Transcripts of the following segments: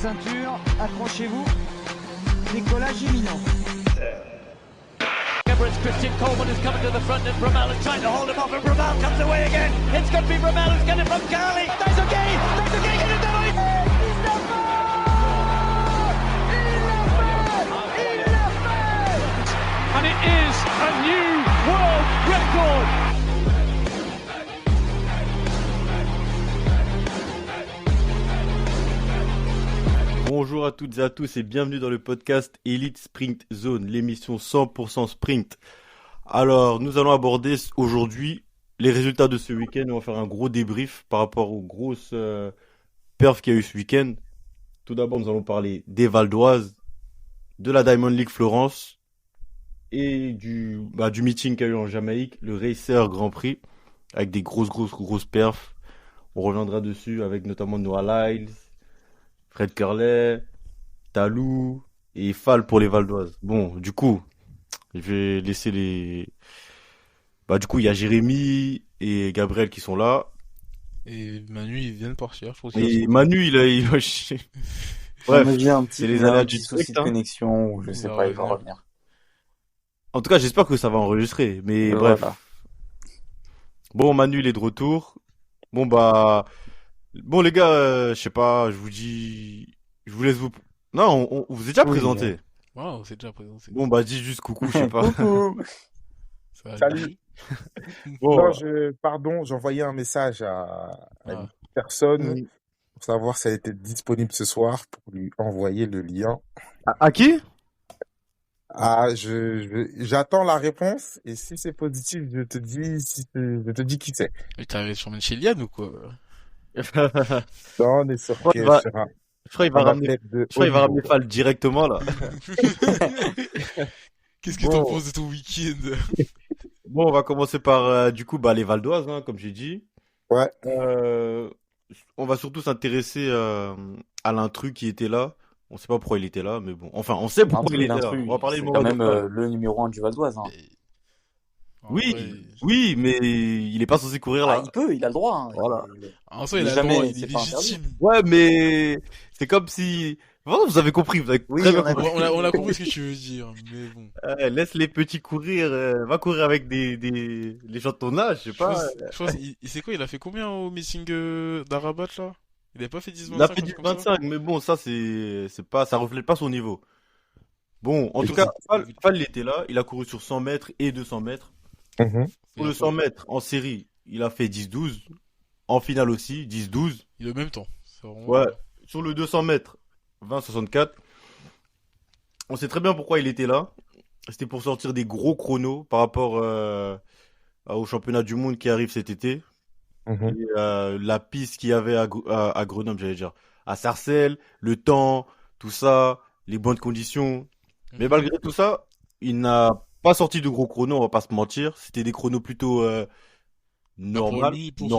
ceinture, accrochez-vous. Décollage imminent. Christian Coleman is coming to the front and Bramall is trying to hold him off and Bramall comes away again. It's going to be Bramall who's getting it from Carly. There's a gay get it done. And it is a new world record. Bonjour à toutes et à tous et bienvenue dans le podcast Elite Sprint Zone, l'émission 100% sprint. Alors, nous allons aborder aujourd'hui les résultats de ce week-end. On va faire un gros débrief par rapport aux grosses perfs qu'il y a eu ce week-end. Tout d'abord, nous allons parler des Valdoises, de la Diamond League Florence et du meeting qu'il y a eu en Jamaïque, le Racer Grand Prix, avec des grosses perfs. On reviendra dessus avec notamment Noah Lyles, Fred Kerley, Talou et Fall pour les Valdoises. Bon, du coup, je vais laisser les... du coup, il y a Jérémy et Gabriel qui sont là. Et Manu, il vient de partir, je trouve. Et Manu, il va chier. Bref, c'est les aléas du souci truc, de connexion, ou je sais pas, il va revenir. En tout cas, j'espère que ça va enregistrer, mais bref. Voilà. Bon, Manu, il est de retour. Bon, les gars, je sais pas, je vous laisse vous... Non, on vous est déjà présenté. Ouais, on s'est déjà présenté. Bon, dis juste coucou, je sais pas. Coucou. Salut. Bon, Pardon, j'envoyais un message à une personne pour savoir si elle était disponible ce soir pour lui envoyer le lien. à qui? J'attends la réponse et si c'est positif, je te dis qui c'est. Mais t'arrives sur Manchelian ou quoi? Non, on est sur Je crois qu'il va ramener Fall directement, là. Qu'est-ce que t'en penses de ton week-end? Bon, on va commencer par, les Valdoises, hein, comme j'ai dit. Ouais. On va surtout s'intéresser à l'intrus qui était là. On sait pas pourquoi il était là, mais bon. Enfin, on sait pourquoi il était là. On va parler c'est quand même le numéro 1 du Valdoise. Hein. Oui, mais il est pas censé courir là. Il a le droit. Hein. Voilà. En soi, il a le droit, il est légitime. Ouais, mais c'est comme si... Vous avez compris, vous avez très bien compris. On a compris ce que tu veux dire, mais bon. Laisse les petits courir, va courir avec les gens de ton âge, je sais pas. Je pense, c'est quoi, il a fait combien au meeting d'Arabat là? Il a pas fait 10-25? Il a fait 10-25, mais bon, ça ça reflète pas son niveau. Bon, en tout cas, Fall il était là, il a couru sur 100 mètres et 200 mètres. Pour le 100 mètres en série, il a fait 10-12. En finale aussi, 10-12. Il est au même temps. Ouais. Sur le 200 mètres, 20-64. On sait très bien pourquoi il était là. C'était pour sortir des gros chronos par rapport au championnat du monde qui arrive cet été. Et, la piste qu'il y avait à Grenoble, j'allais dire. À Sarcelles, le temps, tout ça, les bonnes conditions. Mais malgré tout ça, il n'a pas sorti de gros chronos, on va pas se mentir. C'était des chronos plutôt normaux. Pour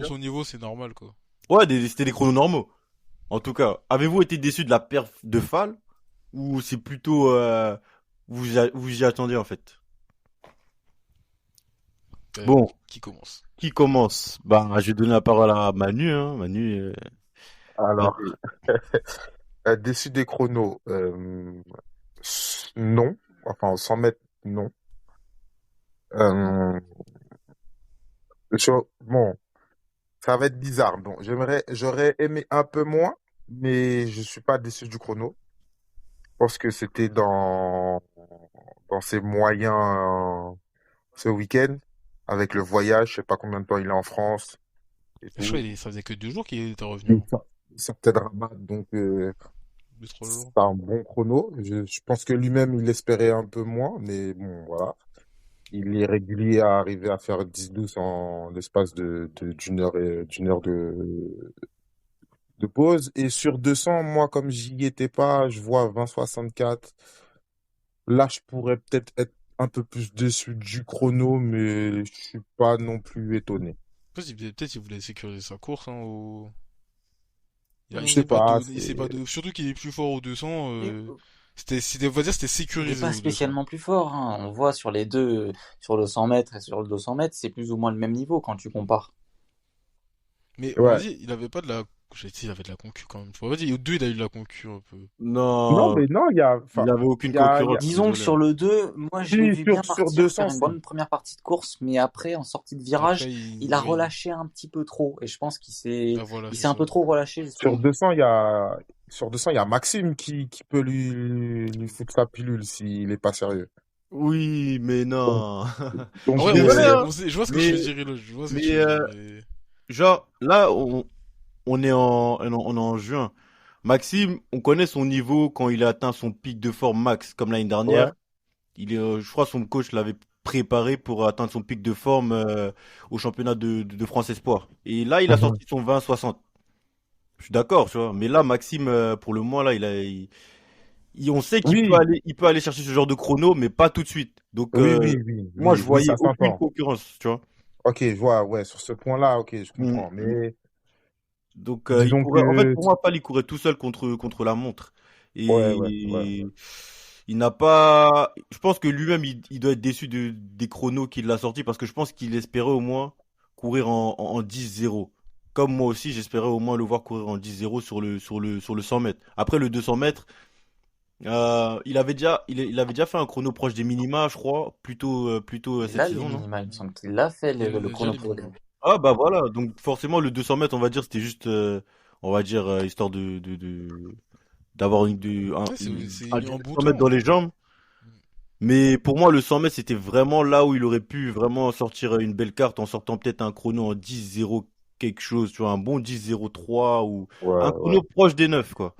son niveau, c'est normal, quoi. Ouais, c'était des chronos normaux. En tout cas, avez-vous été déçu de la perf de Fall ou c'est plutôt vous y attendiez en fait? Bon, qui commence? Je vais donner la parole à Manu. Hein. Manu. Alors, déçu des chronos, non. Enfin, 100 mètres, non. Bon, ça va être bizarre. Bon, j'aurais aimé un peu moins, mais je suis pas déçu du chrono. Je pense que c'était dans ses moyens ce week-end, avec le voyage. Je sais pas combien de temps il est en France. Ça faisait que 2 jours qu'il était revenu. Il sortait de Rabat, donc c'est un bon chrono. Je pense que lui-même, il espérait un peu moins, mais bon, voilà. Il est régulier à arriver à faire 10-12 en l'espace d'une heure de pause. Et sur 200, moi, comme j'y étais pas, je vois 20-64. Là, je pourrais peut-être être un peu plus déçu du chrono, mais je suis pas non plus étonné. Peut-être qu'il voulait sécuriser sa course, hein, Je sais pas. Surtout qu'il est plus fort au 200. On va dire, c'était sécurisé. Il n'est pas spécialement plus fort. Hein. On voit sur les deux, sur le 100 mètres et sur le 200 mètres, c'est plus ou moins le même niveau quand tu compares. Mais on va dire, il avait pas de la J'ai dit, il avait de la concu quand même. Faut pas dire, au 2, il a eu de la concu un peu. Non, Non, mais non, il y a, il enfin, avait aucune il y a, concurrence, je suis Disons que désolé. sur le 2, moi je l'ai si, vu bien sur partir, 200, faire une si. bonne première partie de course, mais après, en sortie de virage, Après, il a oui. relâché un petit peu trop. Et je pense Ah, voilà, il c'est s'est un ça. peu trop relâché, Sur justement. 200, il y a Maxime qui peut lui foutre sa pilule s'il est pas sérieux. Oui, mais Donc, non. Ah Je donc, suis ouais, désolé, hein, je vois ce que tu mais, veux dire, là. Je vois ce que tu mais veux dire, mais... genre, là, on est en juin. Maxime, on connaît son niveau quand il a atteint son pic de forme max, comme l'année ouais. dernière. Je crois que son coach l'avait préparé pour atteindre son pic de forme au championnat de France Espoir. Et là, il a Mhm. sorti son 20-60. Je suis d'accord, tu vois. Mais là, Maxime, pour le moment, là, on sait Oui, il peut aller chercher ce genre de chrono, mais pas tout de suite. Donc, oui, oui, oui, moi, je oui, voyais ça aucune s'entend. concurrence, tu vois. Ok, je vois, ouais, sur ce point-là, ok, je comprends. Mm. Mais Donc, il disons courait. En fait, que, pour moi, Fall, il courait tout seul contre la montre. ouais, ouais, ouais. Et il n'a pas. Je pense que lui-même, il doit être déçu des chronos qu'il a sortis parce que je pense qu'il espérait au moins courir en 10-0. Comme moi aussi, j'espérais au moins le voir courir en 10-0 sur le 100 mètres. Après le 200 mètres, il avait déjà fait un chrono proche des minima, je crois, plutôt Il cette a les saison, non? minima, il me semble qu'il a fait Il le a déjà chrono les pour le minimums. Ah bah voilà, donc forcément le 200 mètres, on va dire, c'était juste, on va dire, histoire d'avoir Ouais, il est un en beau 200 mètres temps. dans les jambes. Mais pour moi, le 100 mètres, c'était vraiment là où il aurait pu vraiment sortir une belle carte en sortant peut-être un chrono en 10-0 quelque chose, tu vois, un bon 10-0-3 ou un Ouais, ouais. chrono proche des 9 quoi.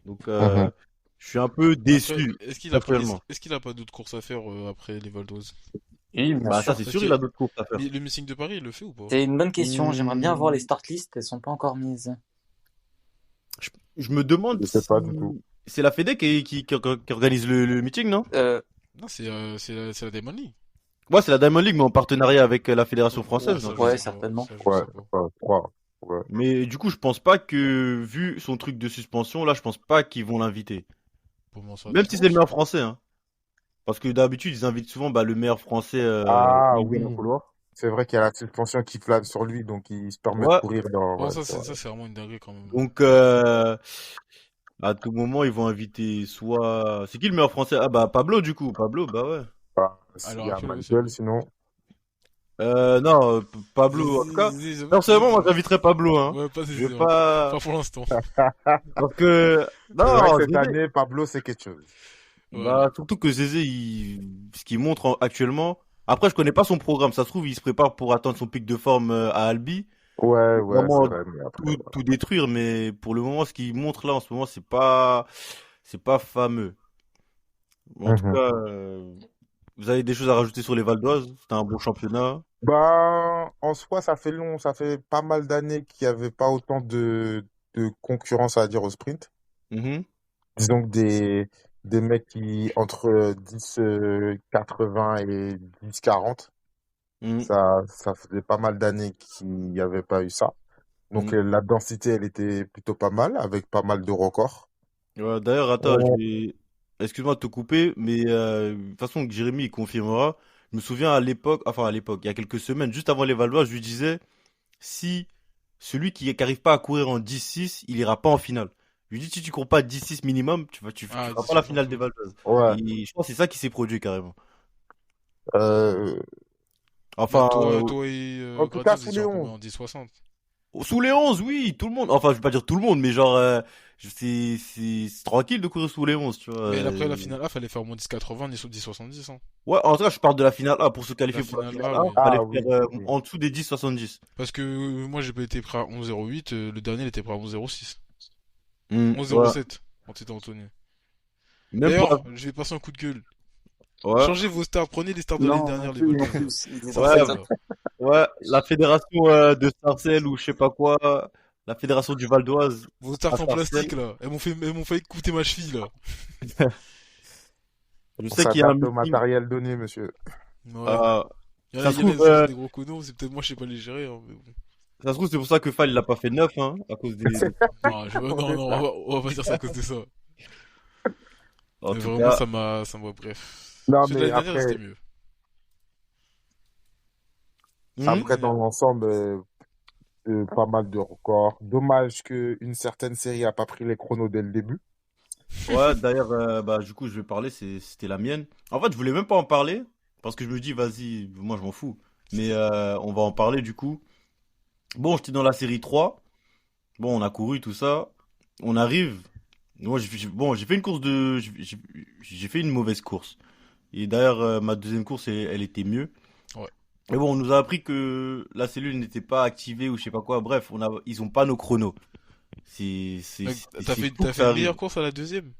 Donc, Mhm. je suis un peu Après, déçu, actuellement. est-ce qu'il a pas d'autres courses à faire après les Val d'Oise? Oui, bien Bah, ça, sûr. c'est Parce sûr, il a que d'autres courses à faire. le Missing de Paris, il le fait ou pas? C'est une bonne question. J'aimerais bien voir les Hmm, start lists. Elles sont pas encore mises. je me demande Je sais si pas du tout. c'est la Fédé qui organise le meeting, non? Non, c'est la Diamond League. Ouais, c'est la Diamond League, mais en partenariat avec la Fédération Oh, française, ça, non? je Ouais, sais pas. certainement. Ça, je Ouais, sais pas. ouais, je crois. Ouais. Mais du coup, je pense pas que, vu son truc de suspension, là, je pense pas qu'ils vont l'inviter. Comment ça, Même tu si c'est le penses? meilleur français, hein. Parce que d'habitude, ils invitent souvent bah, le meilleur français Ah quand ils viennent en oui, couloir. c'est vrai qu'il y a la suspension qui plane sur lui, donc il se permet de Ouais, courir dans. Bon, Ouais, c'est vrai. ça, c'est vraiment une dinguerie quand même. donc à tout moment, ils vont inviter soit... C'est qui le meilleur français? Ah bah Pablo, du coup. Pablo, bah ouais. Bah, À s'il l'heure y a actuelle, ouais, c'est Manuel, vrai. sinon. Non, Pablo, en tout cas, personnellement, moi, j'inviterais Pablo, hein. Ouais, pas Je vais Zézé, hein. pas... Pas pour l'instant. Parce que... C'est vrai que Non, cette Zézé, année, Pablo, c'est quelque chose. Ouais. bah, surtout que Zézé, ce qu'il montre actuellement... Après, je connais pas son programme. Ça se trouve, il se prépare pour atteindre son pic de forme à Albi. Ouais, Pour ouais, c'est vraiment vrai, mais après, tout détruire. Mais pour le moment, ce qu'il montre là en ce moment, c'est pas fameux. En tout voilà. cas, vous avez des choses à rajouter sur les Val d'Oise? C'était un bon championnat. Ben, en soi, ça fait pas mal d'années qu'il n'y avait pas autant de concurrence, à dire, au sprint. Mhm. Disons que des mecs qui, entre 10, 80 et 10, 40, Mhm. ça faisait pas mal d'années qu'il n'y avait pas eu ça. Donc, Mhm. la densité, elle était plutôt pas mal, avec pas mal de records. Ouais, d'ailleurs, attends, Ouais, excuse-moi de te couper, mais de toute façon, Jérémy il confirmera. Je me souviens à l'époque, il y a quelques semaines, juste avant les Val d'Oise, je lui disais, si celui qui n'arrive pas à courir en 10-6, il ira pas en finale. Je lui dis, si tu cours pas 10-6 minimum, tu Ah, feras pas la 10 finale des ouais. Val d'Oise. ouais. Et je pense que c'est ça qui s'est produit carrément. Euh, Bah, Enfin, toi et en tout Grady, cas, vous sous étiez les en combien? 11. En 10-60? sous les 11, oui, tout le monde. Enfin, je vais pas dire tout le monde, mais genre, c'est tranquille de courir sous les 11, tu vois. Mais après la finale A, fallait faire au moins 10-80, 10-70, hein. Ouais, en tout cas, je parle de la finale A. Pour se La qualifier pour la finale finale A, A, oui. fallait Ah faire oui, oui. en dessous des 10-70. Parce que moi, j'ai pas été prêt à 11-08, le dernier, il était prêt à 11-06. Ouais. 11-07, quand c'était Anthony. Même pour D'ailleurs, je vais passer un coup de gueule. Ouais, Changez vos stars, prenez les stars de l'année Non, non dernière, les plus, non Valdez. plus. Il est Ça en ouais, fait, suffit, là. ouais, la fédération de Sarcelles ou je sais pas quoi, la fédération du Val d'Oise Vos à stars en Sarcelles. plastique, là. Elles m'ont fait écouter ma cheville, là. Je On sais qu'il y a un s'adapte au meeting. matériel donné, monsieur. Ouais. euh, ça se Il y en a, trouve, c'est des gros conos, c'est peut-être moi, je sais pas les gérer, hein, mais bon. ça se trouve, c'est pour ça que Fall il l'a pas fait neuf, hein, à cause Non, non, on va pas dire ça à cause de ça. En Mais tout vraiment, cas, bref. Non, Celui de mais l'année dernière, après, c'était mieux. Celui de hmm, après l'année dans dernière. l'ensemble, pas mal de records. Dommage qu'une certaine série a pas pris les chronos dès le début. Ouais, d'ailleurs, bah, du coup, je vais parler, c'était la mienne. En fait, je voulais même pas en parler, parce que je me dis, vas-y, moi, je m'en fous. Mais on va en parler, du coup. Bon, j'étais dans la série 3. Bon, on a couru, tout ça. On arrive. Moi, bon, j'ai fait une course de... j'ai fait une mauvaise course. Et d'ailleurs, ma deuxième course, elle était mieux. Ouais. Mais bon, on nous a appris que la cellule n'était pas activée ou je sais pas quoi. Bref, ils ont pas nos chronos. Donc, C'est fou t'as que fait ça une arrive. meilleure course à la deuxième?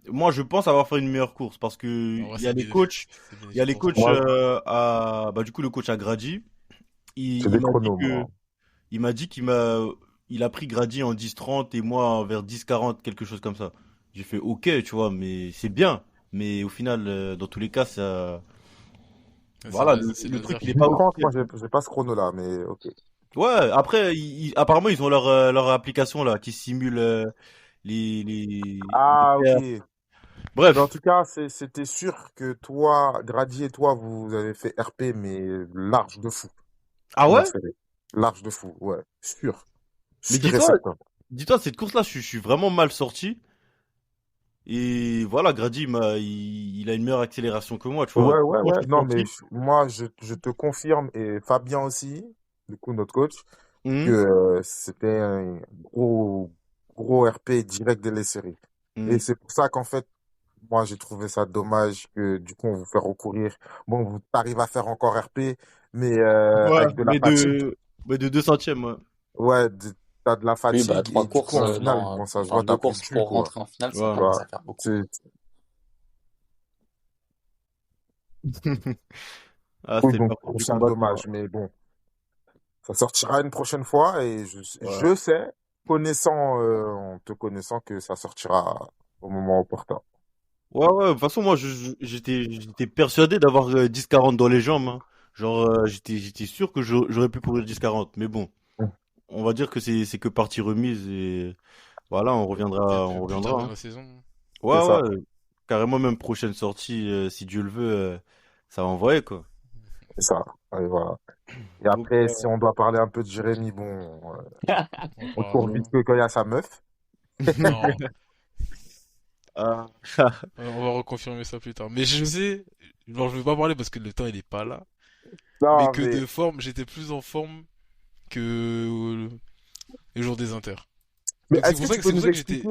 Moi, je pense avoir fait une meilleure course parce que En vrai, il y a les coachs, c'est il y a bénéfique les pour toi. coachs Moi, bah du coup le coach à Grady, c'est il des m'a dit chronos, que moi. il m'a dit il a pris Grady en 10-30 et moi vers 10-40 quelque chose comme ça. J'ai fait OK, tu vois, mais c'est bien. Mais au final, dans tous les cas, ça, voilà, C'est le truc laser. il est pas 10-30, moi, officiel. j'ai pas ce chrono-là, mais ok. Ouais, après, apparemment ils ont leur application là qui simule les Ah, ok. perfs. Mais en Bref, tout cas, c'était sûr que toi, Grady et toi, vous avez fait RP, mais large de fou ah dans la ouais? série. Large de fou, ouais. Sûr. Mais Sûr et certain. dis-toi, cette course-là, je suis vraiment mal sorti. Et voilà, Grady, il a une meilleure accélération que moi, tu vois. Ouais, ouais, Quand ouais. je suis Non, mais sorti, moi, je te confirme, et Fabien aussi, du coup, notre coach, que hum, c'était un gros RP direct de les séries. Et hum, c'est pour ça qu'en fait, moi, j'ai trouvé ça dommage que du coup, on vous fait recourir. Bon, vous arrivez à faire encore RP, mais ouais, avec de la fatigue. mais de 2 centièmes, ouais. Ouais, t'as de la Oui, bah, fatigue, trois et du coup, courses, en finale, non, bon, ça on se voit, parle de t'as pris le courses jus, pour quoi. rentrer en finale, ça Ouais. Tu commence vois, à faire beaucoup. c'est, Ah, oui, c'était donc, le je trouve du ça combattant. dommage, mais bon, ça sortira une prochaine fois, et Ouais. je sais, en te connaissant, que ça sortira au moment opportun. Ouais, ouais, de toute façon, moi, j'étais persuadé d'avoir 10-40 dans les jambes, hein. Genre, j'étais sûr que j'aurais pu courir 10-40. Mais bon, on va dire que c'est que partie remise et voilà, Peut-être on plus tard reviendra, dans hein. la saison. C'est Ouais, ça, ouais, carrément même prochaine sortie, si Dieu le veut, ça va envoyer quoi. c'est ça. Et voilà. Et Donc, après, si on doit parler un peu de Jérémy, bon, On en on parlera court après. vite que quand il y a sa meuf. Non, ah, on va reconfirmer ça plus tard. Mais je sais, genre, je vais pas parler parce que le temps il est pas là. Mais Non, que mais de forme, j'étais plus en forme que le jour des inters. Mais Donc est-ce que tu peux c'est pour nous ça que j'étais.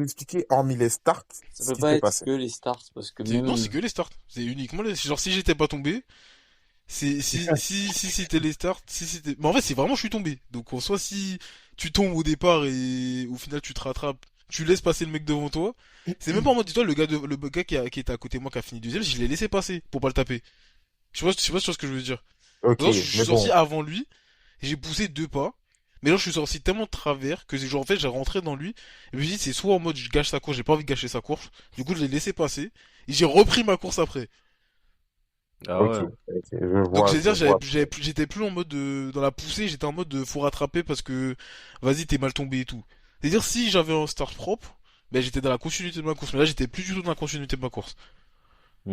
expliquer, hormis les starts, Ça ce peut qui pas s'est être passé? que les starts, parce que Non, c'est même, que les starts. C'est uniquement les. Genre, si j'étais pas tombé, si c'était les starts, si c'était. Mais en fait, c'est vraiment je suis tombé. Donc en soit si tu tombes au départ et au final tu te rattrapes, tu laisses passer le mec devant toi. C'est même pas en mode, dis-toi, le gars qui était à côté de moi qui a fini deuxième, je l'ai laissé passer pour pas le taper. Je sais pas sur ce que je veux dire. Ok, Genre, je suis mais sorti bon, avant lui, et j'ai poussé 2 pas. Mais là, je suis sorti tellement de travers que genre, en fait, j'ai rentré dans lui. Et je me suis dit, c'est soit en mode, je gâche sa course, j'ai pas envie de gâcher sa course. Du coup, je l'ai laissé passer. Et j'ai repris ma course après. ah ok, ouais. ok, Donc, je veux je dire, vois. j'étais plus en mode dans la poussée, j'étais en mode de faut rattraper parce que, vas-y, t'es mal tombé et tout. C'est-à-dire, si j'avais un start propre, ben, j'étais dans la continuité de ma course. Mais là, j'étais plus du tout dans la continuité de ma course.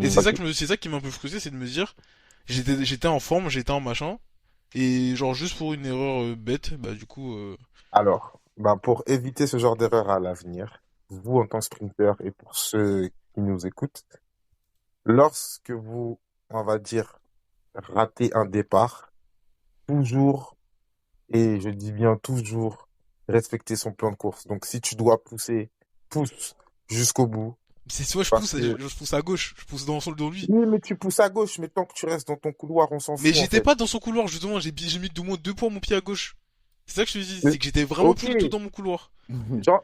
Et Hmm. c'est ça qui m'a un peu frustré, c'est de me dire, j'étais en forme, j'étais en machin. Et genre, juste pour une erreur bête, bah, du coup, Alors, ben pour éviter ce genre d'erreur à l'avenir, vous en tant que sprinter et pour ceux qui nous écoutent, lorsque vous, on va dire, ratez un départ, toujours, et je dis bien toujours, respecter son plan de course. Donc, si tu dois pousser, pousse jusqu'au bout, c'est soit parce que je pousse à gauche, je pousse dans lui. oui, mais tu pousses à gauche, mais tant que tu restes dans ton couloir, on s'en Mais fout en j'étais fait. pas dans son couloir, justement, j'ai mis au moins 2 poids mon pied à gauche. C'est ça que je te dis, Mais- c'est que j'étais vraiment Ok, plus du tout dans mon couloir.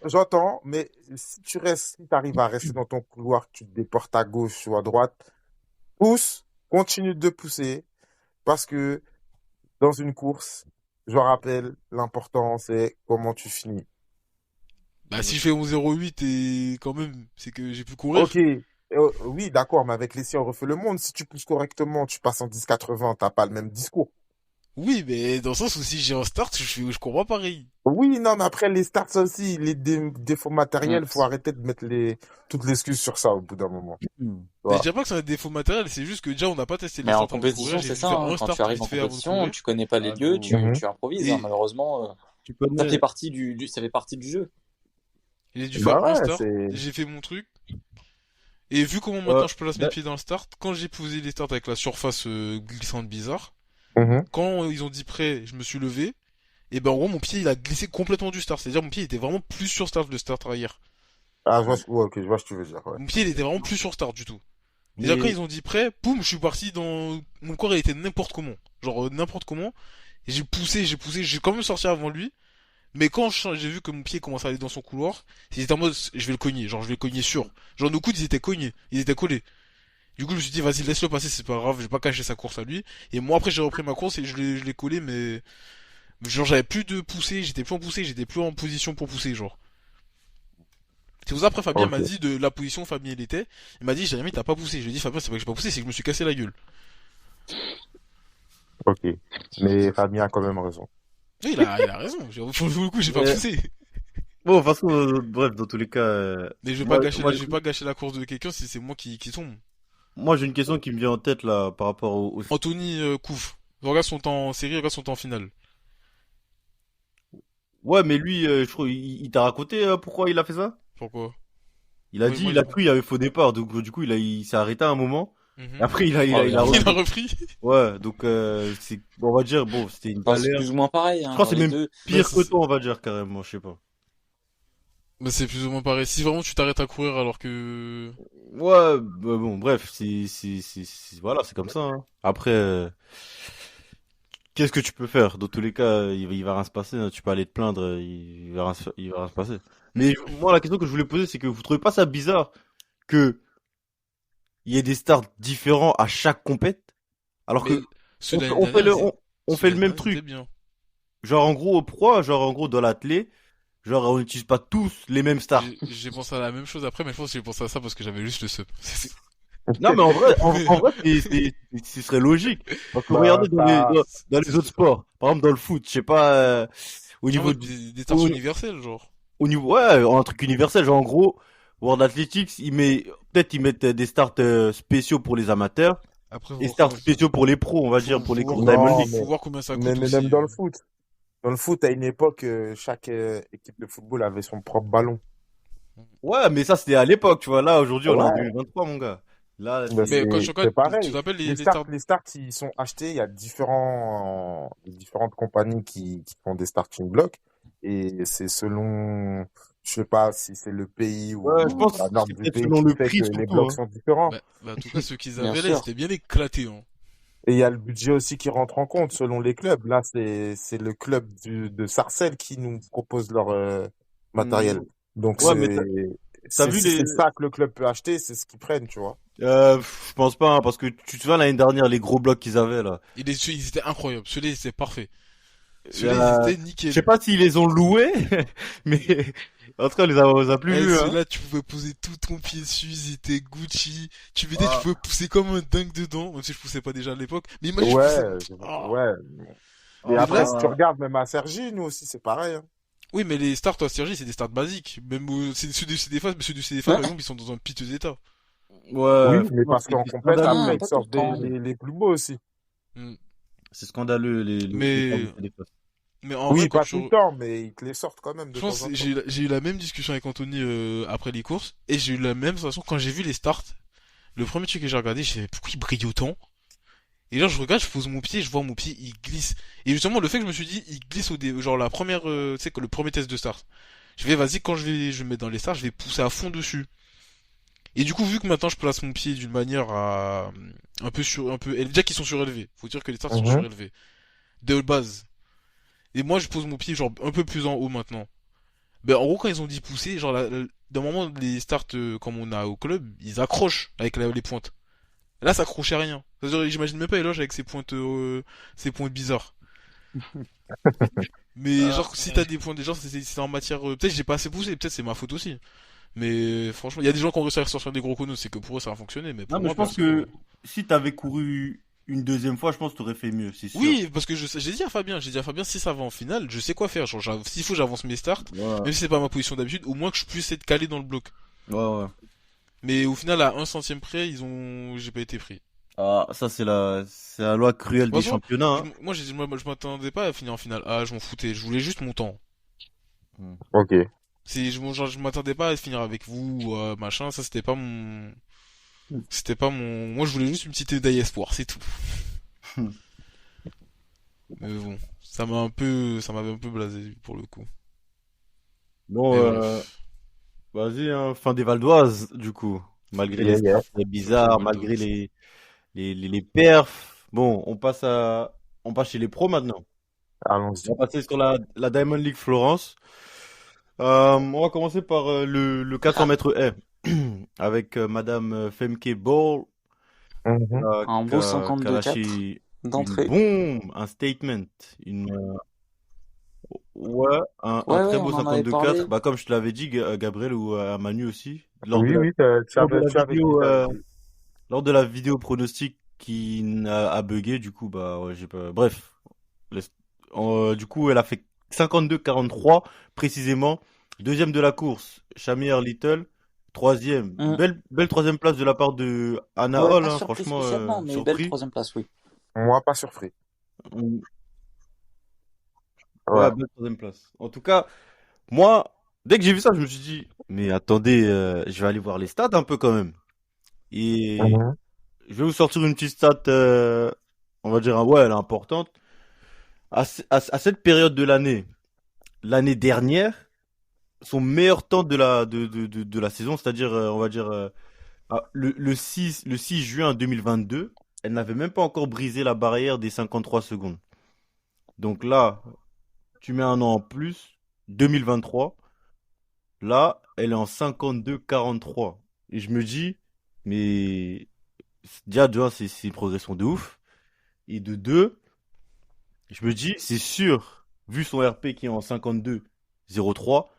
j'entends, mais si tu restes, si tu arrives à rester dans ton couloir, que tu te déportes à gauche ou à droite, pousse, continue de pousser, parce que dans une course, je rappelle, l'important c'est comment tu finis. Bah, si je fais 11,08 et quand même, c'est que j'ai pu Ok, courir. oui, d'accord, mais avec les si on refait le monde, si tu pousses correctement, tu passes en 10,80, t'as pas le même discours. Oui, mais dans le sens où si j'ai un start, je comprends pareil. Oui, non, mais après, les starts, ça aussi, les défauts Mm. matériels, faut arrêter de mettre toutes les excuses sur ça au bout d'un moment. Tu Mais je vois. dirais pas que c'est un défaut matériel, c'est juste que déjà on n'a pas testé les Mais en starts avant de courir, compétition, j'ai c'est dû ça, faire hein. un Quand tu start arrives vite en fait avant de compétition, courir. tu connais pas les Ah, lieux, gros, Mhm. tu improvises, hein. Et, Malheureusement, tu ça fait connais. partie ça fait partie du jeu. j'ai dû Bah faire un ouais, start, c'est... j'ai fait mon truc. Et vu comment Euh, maintenant je place mes d'a- pieds dans le start, quand j'ai posé les starts avec la surface glissante bizarre, Mhm. quand ils ont dit prêt, je me suis levé, et ben en gros mon pied il a glissé complètement du start. C'est-à-dire mon pied était vraiment plus sur start, le start arrière. Ah, ouais, ok, je vois ce que tu veux dire, ouais. Mon pied il était vraiment plus sur start du tout. Déjà quand mais ils ont dit prêt, poum, je suis parti dans... Mon corps il était n'importe comment. Genre n'importe comment. Et j'ai quand même sorti avant lui. Mais quand j'ai vu que mon pied commençait à aller dans son couloir, j'étais en mode, je vais le cogner, genre je vais le cogner sûr. Genre nos coudes ils étaient cognés, ils étaient collés. Du coup je me suis dit vas-y laisse-le passer, c'est pas grave, je vais pas cacher sa course à lui. Et moi après j'ai repris ma course et je l'ai collé mais genre j'avais plus de poussée, j'étais plus en poussée, j'étais plus en position pour pousser genre. C'est pour ça après Fabien m'a Ok, dit de la position où Fabien il était, il m'a dit Jérémy t'as pas poussé. Je lui ai dit Fabien c'est pas que j'ai pas poussé, c'est que je me suis cassé la gueule. ok. Mais Fabien a quand même raison. Et il a raison, pour le coup j'ai pas mais- poussé. bon, de toute façon, bref, dans tous les cas, Mais moi, je vais pas gâcher la course de quelqu'un si c'est moi qui tombe. moi, j'ai une question qui me vient en tête là par rapport au. Anthony Couve. Regarde son temps en série, regarde son temps en finale. Ouais, mais lui, je crois, il t'a raconté pourquoi il a fait ça? Pourquoi? Il a Oui, dit, moi, il a cru, il y avait faux départ, donc du coup, il s'est arrêté à un moment. Et Mhm. après, Oh, il a Il a repris. repris. Ouais, donc c'est, on va dire, bon, c'était une Enfin, c'est galère. plus ou moins pareil, Je hein. crois que Genre c'est les même deux. Bah, pire que toi, on va dire carrément, je sais pas. bah, c'est plus ou moins pareil. Si vraiment tu t'arrêtes à courir alors que... Ouais, bon, bref, voilà, c'est comme ça, hein. Après, qu'est-ce que tu peux faire? Dans tous les cas, il va rien se passer, hein. Tu peux aller te plaindre, il va rien se passer. Mais moi, la question que je voulais poser, c'est que vous trouvez pas ça bizarre que il y ait des starts différents à chaque compète, alors Mais que ceux de l'année on fait dernière, on ceux de fait le l'année même dernière, c'était truc. bien. Genre en gros, pourquoi? Genre en gros, dans l'athlé, genre on n'utilise pas tous les mêmes starts. J'ai pensé à la même chose après, mais je pense que j'ai pensé à ça parce que j'avais juste le seum. Non, mais en vrai, Mais- en vrai, ce serait logique. Parce que Bah, regardez ça... dans les autres sports, par exemple dans le foot, je sais pas, au Ah niveau ouais, du, des starts au, universels, genre. au niveau, ouais, un truc universel, genre en gros, World Athletics, peut-être ils mettent des starts spéciaux pour les amateurs Après, et starts spéciaux pour les pros, on va dire, pour les courses Diamond Non, League. mais, faut voir combien ça mais, coûte mais même aussi. dans le foot. Dans le foot, à une époque, chaque équipe de football avait son propre ballon. Ouais, mais ça c'était à l'époque, tu vois. Là, aujourd'hui, on est en Ouais, 2023, mon gars. Là, bah, Mais quand je c'est regarde, tu te pareil. rappelles les starts... Les starts, ils sont achetés. Il y a différentes compagnies qui font des starting blocks. Et c'est selon, je sais pas si c'est le pays ouais, je ou pense la que norme c'est du peut-être pays selon qui le fait prix que les surtout, blocs hein. sont différents. Bah, en tout cas, ceux qu'ils Bien avaient là, ils sûr. étaient bien éclatés, hein. Et il y a le budget aussi qui rentre en compte selon les clubs. Là, c'est le club de Sarcelles qui nous propose leur matériel. Hmm. Donc Ouais, mais t'as vu si les, c'est ça que le club peut acheter, c'est ce qu'ils prennent, tu vois. je pense pas, hein, parce que tu te souviens l'année dernière, les gros blocs qu'ils avaient, là. Ils étaient incroyables. Ceux-là, ils étaient parfaits. Ceux-là, ils Euh, étaient je nickel. sais pas s'ils les ont loués, mais en tout cas, on les a plus Eh, vus, hein. ceux-là, tu pouvais poser tout ton pied dessus, ils étaient Gucci. Tu mettais, tu Ah, pouvais pousser comme un dingue dedans, même si je poussais pas déjà à l'époque. Mais imagine, je Ouais, poussais. Oh. ouais. Et ah, Mais là, après, si tu regardes même à Sergi, nous aussi, c'est pareil, hein. oui, mais les starts à Sergi, c'est des starts basiques. Même c'est ceux du CDFA, mais ceux du CDFA, par exemple, ils sont dans un piteux état. ouais, Oui, mais franchement, parce qu'en c'est compète, scandaleux. après, Ah, ils pas tout le sortent temps. les plus beaux aussi. Mm. C'est scandaleux, les Mais, temps de téléphone. mais en vrai, Oui, quand pas tout le tu, temps, mais ils te les sortent quand même de je temps pense, en que temps. j'ai eu la même discussion avec Anthony après les courses, et j'ai eu la même sensation quand j'ai vu les starts. Le premier truc que j'ai regardé, j'ai fait pourquoi il brille autant? Et là, je regarde, je pose mon pied, je vois mon pied, il glisse. Et justement, le fait que je me suis dit, il glisse genre la première, tu sais, que le premier test de start. Je vais, vas-y, quand je vais me mettre dans les starts, je vais pousser à fond dessus. Et du coup, vu que maintenant je place mon pied d'une manière à, déjà qu'ils sont surélevés. Faut dire que les starts sont Mhm. surélevés. De base. Et moi, je pose mon pied, genre, un peu plus en haut maintenant. Ben, en gros, quand ils ont dit pousser, genre, d'un moment, les starts, comme on a au club, ils accrochent avec les pointes. Là, ça accrochait rien. C'est-à-dire, j'imagine même pas Eloge avec ses pointes bizarres. Mais genre, si t'as des points, des gens, c'est en matière, peut-être j'ai pas assez poussé, peut-être c'est ma faute aussi. Mais franchement, il y a des gens qui ont réussi à sortir des gros chronos, c'est que pour eux ça a fonctionné, mais Non, pour mais moi, je pense perso, que si t'avais couru une deuxième fois, je pense que t'aurais fait mieux, c'est sûr. Oui, parce que j'ai dit à Fabien, si ça va en finale, je sais quoi faire. Genre, s'il faut, j'avance mes starts, Ouais, même si c'est pas ma position d'habitude, au moins que je puisse être calé dans le bloc. ouais, ouais. Mais au final, à 1 centième près, j'ai pas été pris. Ah, ça, c'est la loi cruelle des Franchement, championnats, hein. moi, je m'attendais pas à finir en finale. Ah, je m'en foutais. Je voulais juste mon temps. Ok. Genre, je m'attendais pas à finir avec vous, machin. Ça, moi, je voulais juste une petite médaille espoir, c'est tout. Mais bon, ça m'avait un peu blasé pour le coup. Bon, Mais voilà. vas-y, hein, fin des Valdoises, du coup. Malgré les Yeah, yeah. stats très Champion bizarres, Waldo. malgré les perfs. Bon, on passe chez les pros maintenant. Allons-y. On va passer sur la Diamond League Florence. On va commencer par le 400 mètres haies avec Madame Femke Bol Mhm. Un beau qui a 52-4 lâché une d'entrée. bombe, un statement, ouais, un Ouais, très ouais, beau on en avait 54. parlé. Bah, comme je te l'avais dit, Gabriel ou à Manu aussi, Oui, oui, lors de la tu avais dit, vidéo, tu avais dit. lors de la vidéo pronostic a bugué, du coup, bah, ouais, j'ai pas, bref. Du coup, elle a fait 52-43, précisément. Deuxième de la course, Shamir Little. Troisième, Hum. belle troisième place de la part de Anna Ouais, Hall, pas hein, surpris franchement, spécialement, mais belle surpris. troisième place, oui. Moi, pas surpris. Mm, Ouais. ouais, belle troisième place. En tout cas, moi, dès que j'ai vu ça, je me suis dit, mais attendez, je vais aller voir les stats un peu quand même. Et Mhm. je vais vous sortir une petite stat, on va dire, ouais, elle est importante. À cette période de l'année dernière, son meilleur temps de la saison, c'est-à-dire, on va dire, le 6 juin 2022, elle n'avait même pas encore brisé la barrière des 53 secondes. Donc là, tu mets un an en plus, 2023, là, elle est en 52-43. Et je me dis, mais déjà, de un, c'est une progression de ouf. Et de deux, je me dis, c'est sûr, vu son RP qui est en 52-03,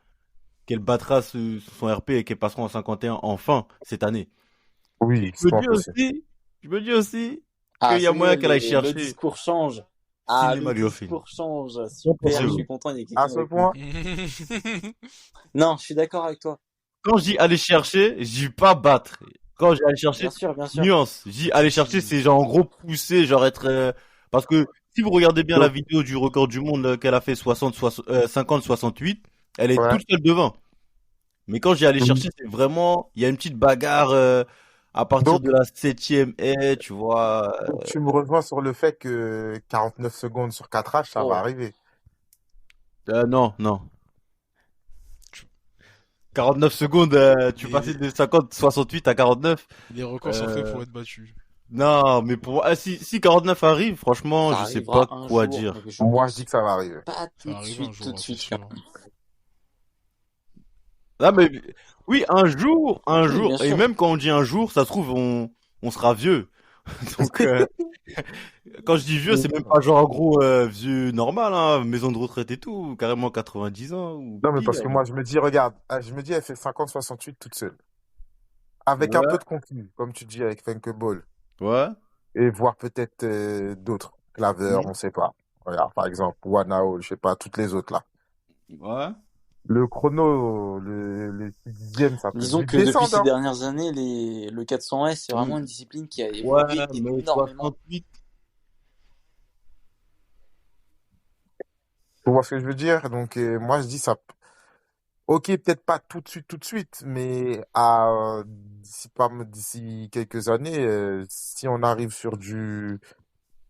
qu'elle battra son RP et qu'elle passera en 51 enfin cette année. Et Oui, c'est pas possible. Je me dis aussi Ah, qu'il y a ça y est, moyen qu'elle aille le chercher discours change. Ah, Cindy le McLaughlin. discours change. Qu'en Super, je pensez-vous? suis content, il y a À quelqu'un ce avec moi. point, Non, je suis d'accord avec toi. Quand je dis aller chercher, je dis pas battre. Quand je dis aller chercher, Bien sûr, bien sûr. nuance. Je dis aller chercher, c'est genre en gros pousser, genre être. Parce que si vous regardez bien la donc, vidéo du record du monde qu'elle a fait 50-68, elle est ouais. toute seule devant. Mais quand j'ai aller chercher, c'est vraiment, il y a une petite bagarre à partir Donc, de la septième haie, tu vois. donc, tu me rejoins sur le fait que 49 secondes sur 4 H, ça va Oh, arriver. Non, non. 49 secondes, tu passais les, de 50-68 à 49. les records sont faits Euh, pour être battus. non, mais pour si 49 arrive, franchement, ça je sais pas arrivera un quoi jour, dire. mais je Moi, je dis pense que ça va arriver. pas Ça va arriver un tout jour, de hein, c'est suite. sûr. Ah, mais oui, un Oui, jour, bien et sûr. même quand on dit un jour, ça se trouve, on sera vieux. Donc, quand je dis vieux, c'est même pas genre en gros vieux normal, hein, maison de retraite et tout, carrément 90 ans ou Non, mais parce pire. que moi, je me dis, regarde, je me dis, elle fait 50-68 toute seule. Avec un peu Ouais, de contenu, comme tu dis, avec Ball. ouais. Et voir peut-être d'autres. Claver, Hmm. on sait pas. Regarde, par exemple, Wanao, je sais pas, toutes les autres là. Ouais. Le chrono, le 6e, ça peut Disons vite que depuis descendre, ces hein. dernières années, le 400S, c'est vraiment une discipline qui a Ouais, évolué mais énormément. 68. Tu vois ce que je veux dire? Donc, moi, je dis ça. Ok, peut-être pas tout de suite, mais d'ici quelques années, si on arrive sur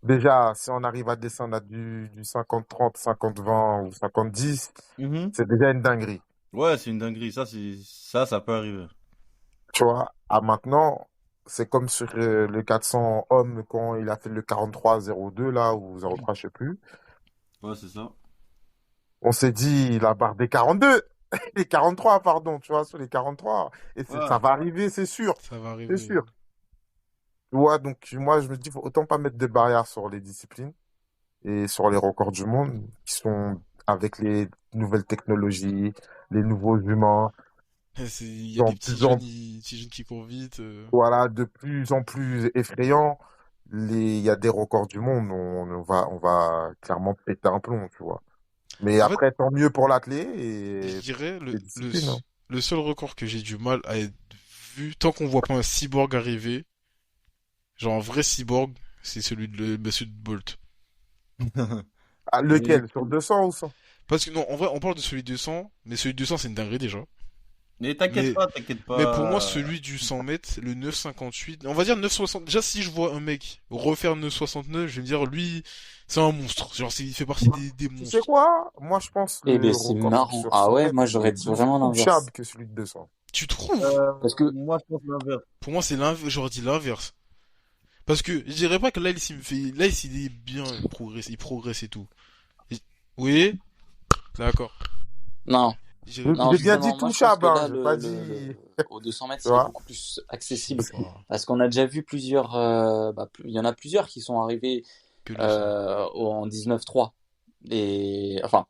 déjà, si on arrive à descendre à du 50-30, 50-20 ou 50-10, Mhm. c'est déjà une dinguerie. Ouais, c'est une dinguerie. Ça peut arriver. Tu vois, à maintenant, c'est comme sur le 400 hommes quand il a fait le 43-02 là, ou 03, je sais plus. Ouais, c'est ça. On s'est dit la barre des 42, les 43, pardon, tu vois, sur les 43. Et ça Ouais. va arriver, c'est sûr. Ça va C'est arriver. sûr. Tu vois, donc moi, je me dis, faut autant pas mettre de barrières sur les disciplines et sur les records du monde qui sont avec les nouvelles technologies, les nouveaux humains, Il y a en des plus en, petits jeunes qui courent vite. voilà, de plus en plus effrayants. il y a des records du monde, on va clairement péter un plomb, tu vois. Mais En fait, après, tant mieux pour l'athlète je et dirais les disciplines, hein. le seul record que j'ai du mal à être vu tant qu'on voit pas un cyborg arriver, genre un vrai cyborg, c'est celui de Monsieur Bolt. Ah, Mais, lequel? Sur 200 ou 100? Parce que non, en vrai, on parle de celui de 100, mais celui de 200 c'est une dinguerie déjà. mais Mais t'inquiète Mais pour moi, pas. celui du 100 mètres, le 9,58, on va dire 9,60. Déjà, si je vois un mec refaire 9,69, je vais me dire, lui, c'est un monstre. Genre, il fait partie des Tu sais monstres. quoi? Moi, je pense Eh ben, le c'est record marrant. sur Ah 100 ouais, mètres, moi, il est j'aurais dit plus vraiment touchable l'inverse. que celui de 200. Tu trouves? Parce que, Moi, je pense l'inverse. Pour moi, c'est l'inverse. J'aurais dit l'inverse. Parce que je dirais pas que là, il me fait, là, il est bien, il progresse et tout. Et- Oui, d'accord. non, non, J'ai bien dit justement, moi, je pense touchable, que hein, là, j'ai pas dit, au 200 mètres, tu il est vois. beaucoup plus Je sais accessible. pas. Parce qu'on a déjà vu plusieurs, il y en a plusieurs qui sont arrivés, Que lui, ça. en 19-3. Et, enfin,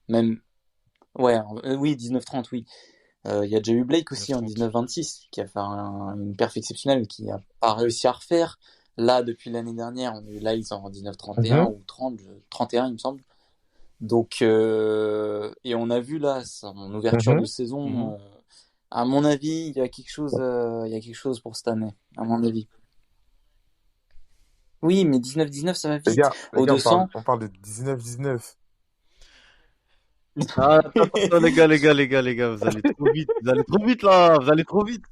même, ouais, oui, 19-30, oui. Il y a déjà eu Blake aussi en 9,30. 19-26, qui a fait une perf exceptionnelle, qui n'a pas réussi à refaire. Là, depuis l'année dernière, on a eu Lyles en 19-31 Mhm, ou 30, 31, il me semble. Donc, et on a vu là, en ouverture de mhm. saison, Mhm. à mon avis, il y a quelque chose pour cette année, à mon avis. Oui, mais 19-19, ça va vite. Les Au gars, 200, on parle de 19-19. Ah, attends, les gars, vous allez trop vite. Vous allez trop vite là. Vous allez trop vite.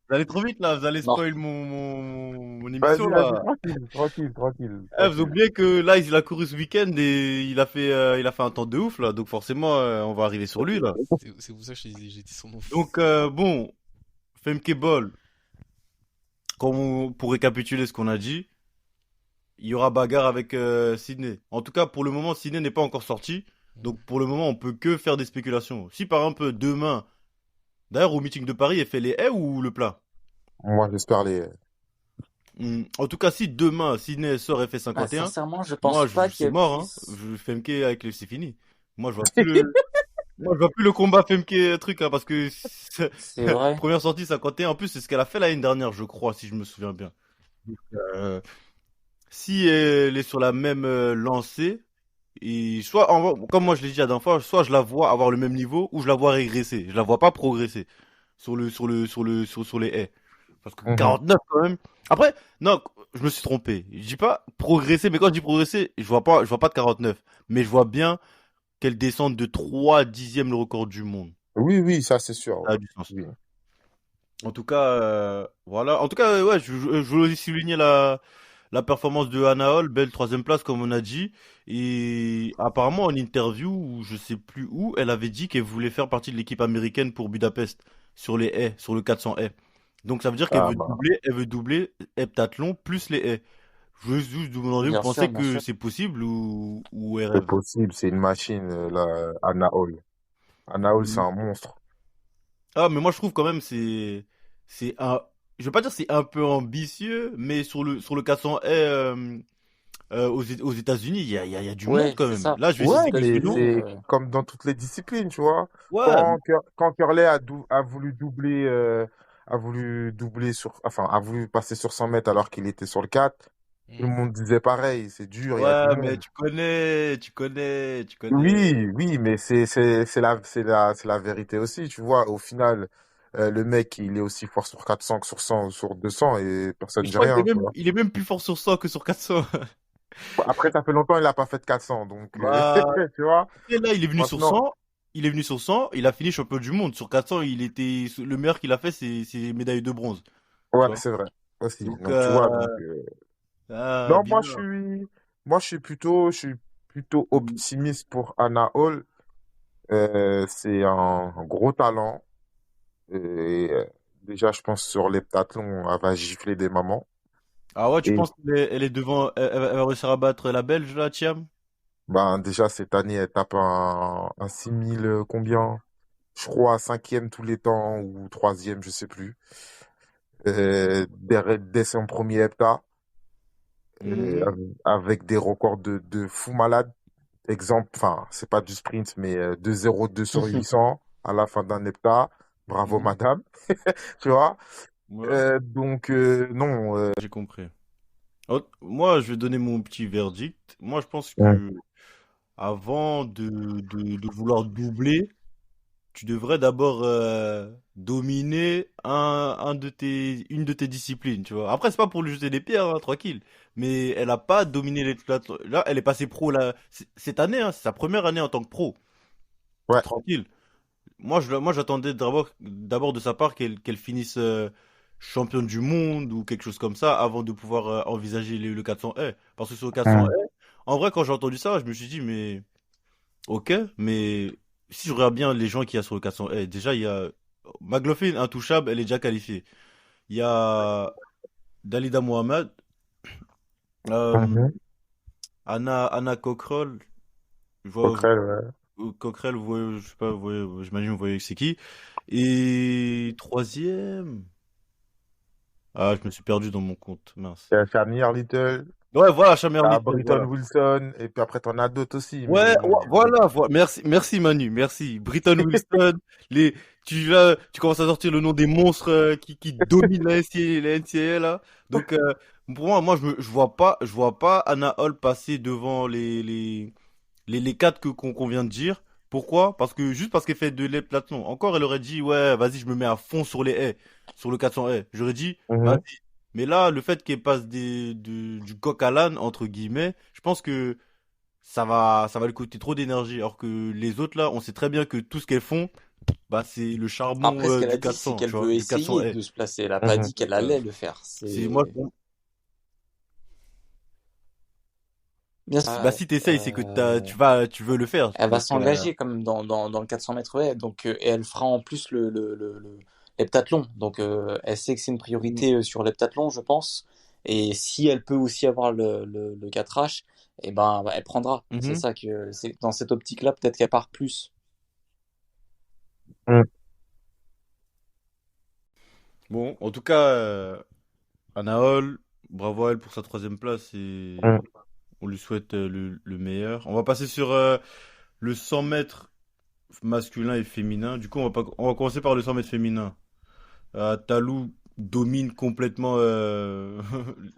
Vous allez trop vite là. Vous allez non, spoil mon émission Vas-y, vas-y, là. tranquille, tranquille, tranquille, Eh, vous tranquille. oubliez que là, il a couru ce week-end et il a fait un temps de ouf là. Donc forcément, on va arriver sur lui là. C'est pour ça que j'ai dit son nom. Donc bon, Femke Ball, pour récapituler ce qu'on a dit, il y aura bagarre avec Sydney. En tout cas, pour le moment, Sydney n'est pas encore sorti. Donc pour le moment, on peut que faire des spéculations. Si par exemple demain, d'ailleurs au meeting de Paris, elle fait les haies ou le plat? Moi, j'espère les. En tout cas, si demain Sydney sort et fait bah, 51, sincèrement, je pense moi pas c'est qu'elle mort. Hein. puisse. Femke avec les c'est fini. Moi je vois plus le, moi je vois plus le combat Femke truc hein, parce que C'est vrai. première sortie 51. En plus c'est ce qu'elle a fait l'année dernière, je crois, si je me souviens bien. Euh, Si elle est sur la même lancée, et soit, comme moi je l'ai dit la dernière fois, soit je la vois avoir le même niveau, ou je la vois régresser. Je la vois pas progresser sur les haies. Parce que Mhm. 49 quand même. Après, non, je me suis trompé. Je dis pas progresser, mais quand je dis progresser, je vois pas de 49. Mais je vois bien qu'elle descende de 3 dixièmes le record du monde. Oui, oui, ça, c'est sûr, Ça ouais. a du sens. Oui. En tout cas, voilà. En tout cas, ouais, je voulais aussi souligner la performance de Hannah Hall, belle troisième place comme on a dit. Et apparemment en interview, ou je sais plus où, elle avait dit qu'elle voulait faire partie de l'équipe américaine pour Budapest sur les haies, sur le 400 haies. Donc ça veut dire Ah, bah, elle veut doubler heptathlon plus les haies. Je veux juste vous demander, vous Bien sûr, pensez bien que sûr. c'est possible ou elle c'est rêve? possible, c'est une machine, Anna Hall. Anna Hall, c'est un monstre. Ah, mais moi je trouve quand même c'est un je veux pas dire c'est un peu ambitieux, mais sur le 400 aux États-Unis, il y a du monde Ouais, quand c'est même. ça. Là, je vais Aux Ouais, citer mais quelques noms. États-Unis, c'est comme dans toutes les disciplines, tu vois. Ouais, Quand Curley a voulu doubler a voulu passer sur 100 mètres alors qu'il était sur le 4, tout le Hmm. monde disait pareil, c'est dur, il y a du ouais, mais monde. tu connais. Oui, oui, mais c'est la vérité aussi, tu vois. Au final, le mec, il est aussi fort sur 400 que sur 100 ou sur 200 et personne Je dit crois rien, tu vois. il est même plus fort sur 100 que sur 400. Bon, après, ça fait longtemps qu'il n'a pas fait de 400, donc, Bah, tu vois. et là, il est venu sur Maintenant, 100. Il est venu sur 100, il a fini champion du monde. Sur 400, le meilleur qu'il a fait, c'est médaille de bronze. Tu ouais, vois? c'est vrai aussi. Donc, Donc, tu vois, donc, non, bizarre. je suis plutôt Mm. optimiste pour Anna Hall. C'est un gros talent. Et déjà, je pense sur l'heptathlon, elle va gifler des mamans. Ah ouais, tu Et penses elle est devant, elle va réussir à battre la Belge, là, Thiam? ben, déjà, cette année, elle tape un 6000 combien? Je crois cinquième tous les temps ou troisième, je sais plus. Dès son premier hepta, Mhm. avec des records de fou malade. Exemple, enfin, c'est pas du sprint, mais 2,02 sur 800 à la fin d'un hepta. Bravo, Mhm. madame. Tu vois? Ouais, Donc, non, j'ai compris. Moi, je vais donner mon petit verdict. Moi, je pense Ouais. que avant de vouloir doubler, tu devrais d'abord dominer une de tes disciplines, tu vois. Après, c'est pas pour lui jeter des pierres, hein, tranquille. Mais elle a pas dominé les là, elle est passée pro là cette année, hein, c'est sa première année en tant que pro. Ouais. Tranquille. Moi, j'attendais d'abord de sa part qu'elle finisse championne du monde ou quelque chose comme ça avant de pouvoir envisager le 400 Parce que sur le 400 Ouais. en vrai, quand j'ai entendu ça, je me suis dit, mais ok, mais si je regarde bien les gens qu'il y a sur le 400 déjà, il y a McLaughlin, intouchable, elle est déjà qualifiée. Il y a Dalida Mohamed, euh, Mhm. Anna Cockrell, je vois, Coquerel, ouais. Cockrell, vous voyez, je sais pas, j'imagine vous voyez c'est qui. Et troisième, ah, je me suis perdu dans mon compte, mince. Il y a Shania Little, Ouais, voilà, Shamir t'as Little, Britton voilà. Wilson, et puis après t'en as d'autres aussi, Ouais, mais bon. voilà, merci, merci Manu, merci. Britton Wilson, les, tu commences à sortir le nom des monstres qui dominent la NCAA là. Donc pour moi, je vois pas Anna Hall passer devant les quatre qu'on vient de dire. Pourquoi? Parce que juste parce qu'elle fait de l'heptathlon. Encore, elle aurait dit ouais, vas-y, je me mets à fond sur les haies, sur le 400 haies. J'aurais dit vas-y. Mhm. Mais là, le fait qu'elle passe du coq à l'âne entre guillemets, je pense que ça va lui coûter trop d'énergie. Alors que les autres là, on sait très bien que tout ce qu'elles font, bah c'est le charbon Après, ce qu'elle a du dit, c'est 400, tu qu'elle vois, veut du 400 essayer haies. de se placer. Elle a pas Mhm. dit qu'elle Donc, allait le faire. c'est moi. Bien sûr. Bah si t'essayes, c'est que tu veux le faire. Elle va Donc s'engager comme dans le 400 mètres haies, donc et elle fera en plus l'heptathlon. Donc elle sait que c'est une mm, priorité sur l'heptathlon, je pense. Et si elle peut aussi avoir le 4H, et ben elle prendra. C'est mhm. ça que c'est dans cette optique-là, peut-être qu'elle part plus. Mhm. Bon, en tout cas, Anna Hall, bravo à elle pour sa troisième place et Mhm. on lui souhaite le meilleur. On va passer sur le 100 mètres masculin et féminin. Du coup, on va commencer par le 100 mètres féminin. Talou domine complètement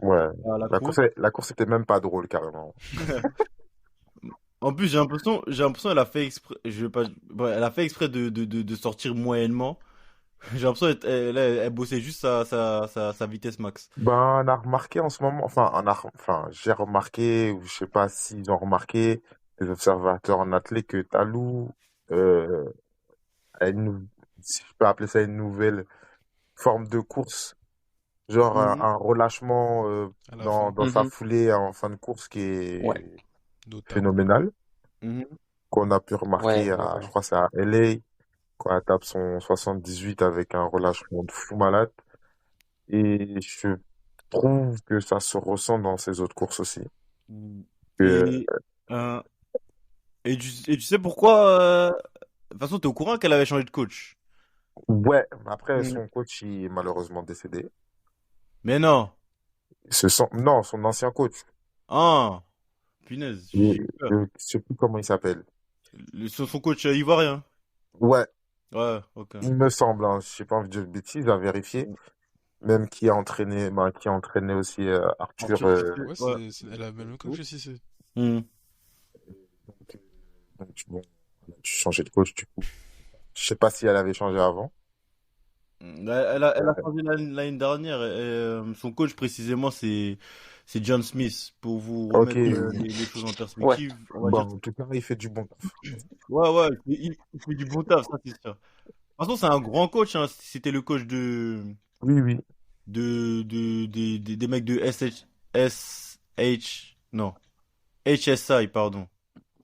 Ouais. la course. La course était même pas drôle, carrément. En plus, j'ai l'impression qu'elle a fait exprès, je vais pas, ouais, elle a fait exprès de sortir moyennement. J'ai l'impression elle bossait juste sa vitesse max. Ben, on a remarqué en ce moment, enfin, j'ai remarqué, ou je sais pas s'ils ont remarqué, les observateurs en athlète, que Talou, euh, a si je peux appeler ça une nouvelle forme de course, genre Mhm, un relâchement, À la fin, dans sa foulée en fin de course qui Ouais, est notable. phénoménal, mhm, qu'on a pu ouais, remarquer ouais, à, je ouais. crois que c'est à LA, quand elle tape son 78 avec un relâchement de fou malade. Et je trouve que ça se ressent dans ses autres courses aussi. mhm. Que, Euh, et tu sais pourquoi de toute façon, t'es au courant qu'elle avait changé de coach. ouais, après, Mhm. son coach, il est malheureusement décédé. Mais non. Non, son ancien coach. Ah, punaise, j'ai eu peur. Je sais plus comment il s'appelle. Son coach ivoirien. Ouais, Ouais, ok. il me semble, hein, je sais pas envie de dire de bêtises, à vérifier. Même qui a entraîné aussi Arthur. Arthur Cissé, Ouais, ouais. elle a même coach aussi, c'est. Mhm. Donc, bon, elle a changé de coach, du coup. Je sais pas si elle avait changé avant. Elle a changé l'année dernière. Son coach précisément, c'est John Smith. Pour vous Ok, remettre oui. les choses en Ouais. perspective, on va dire. Bon, en tout cas, il fait du bon taf. Ouais, ouais, il fait du bon taf, ça c'est sûr. De toute façon, c'est un grand coach, hein. C'était le coach Oui, oui. des mecs de non, HSI, pardon.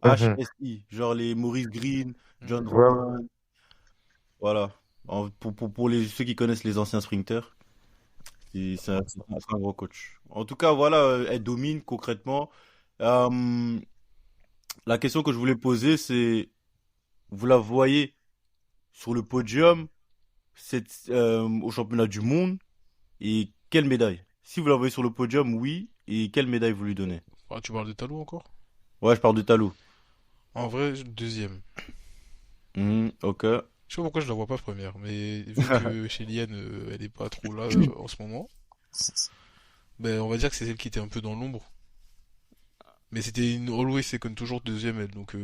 Mhm. HSI, genre les Maurice Green, John Mhm. Ouais, ouais, ouais. Drummond, voilà. Pour ceux qui connaissent les anciens sprinters, c'est un gros coach. En tout cas, voilà, elle domine concrètement. Euh, la question que je voulais poser, c'est, vous la voyez sur le podium au championnat du monde et quelle médaille? Si vous la voyez sur le podium, oui, et quelle médaille vous lui donnez? Ah, tu parles de Talou encore? Ouais, je parle de Talou. En vrai, deuxième. Mhm, ok. Je sais pas pourquoi je la vois pas première, mais vu que chez Liane, elle est pas trop là en ce moment. Ben, on va dire que c'est celle qui était un peu dans l'ombre. Mais c'était une always second, toujours deuxième elle, donc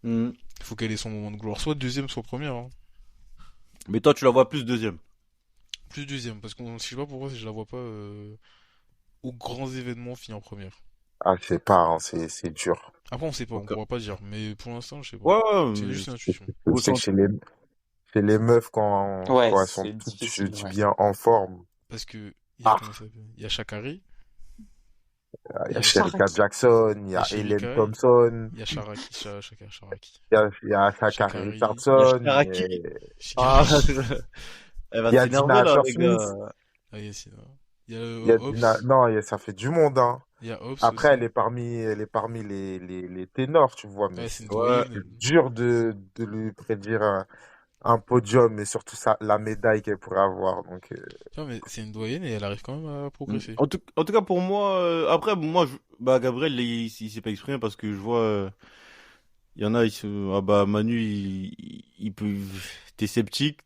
Hmm. il faut qu'elle ait son moment de gloire. Soit deuxième, soit première. Hein. Mais toi, tu la vois plus deuxième. Plus deuxième, parce qu'on, je sais pas pourquoi je la vois pas aux grands événements finir en première. Ah, je sais pas, hein, c'est dur. Après, on sait pas, on Donc, pourra pas dire, mais pour l'instant, je sais pas. ouais, ouais, C'est mais juste une Je intuition. sais que ressenti. chez les meufs, Ouais, quand elles sont c'est toutes, je difficile, dis ouais. bien en forme, Parce que il y a ah, comment ça s'appelle? Il y a Shakari, il y il a y a Sherika Sharaki. Jackson, il y il y a a Helen Sherika, Thompson, il y a Sharaki, Sharaki, il y a Sha'Carri Shakari, Il y a Richardson, Sharaki. Ah, Shikari, elle va il y a s'énerver Dina là, les Asher-Smith, gars. ah, il y a il y a Dina, Hobbs, non, ça fait du monde, hein. il y a Hobbs Après, aussi. elle est parmi les ténors, tu vois, mais Ouais, c'est une Ouais. doyenne. c'est dur de lui prédire un podium et surtout ça, la médaille qu'elle pourrait avoir. Donc, Non, mais c'est une doyenne et elle arrive quand même à progresser. En tout cas, pour moi, après, moi, bah, Gabriel, il s'est pas exprimé parce que je vois, il y en a, ah bah, Manu, il peut, t'es sceptique,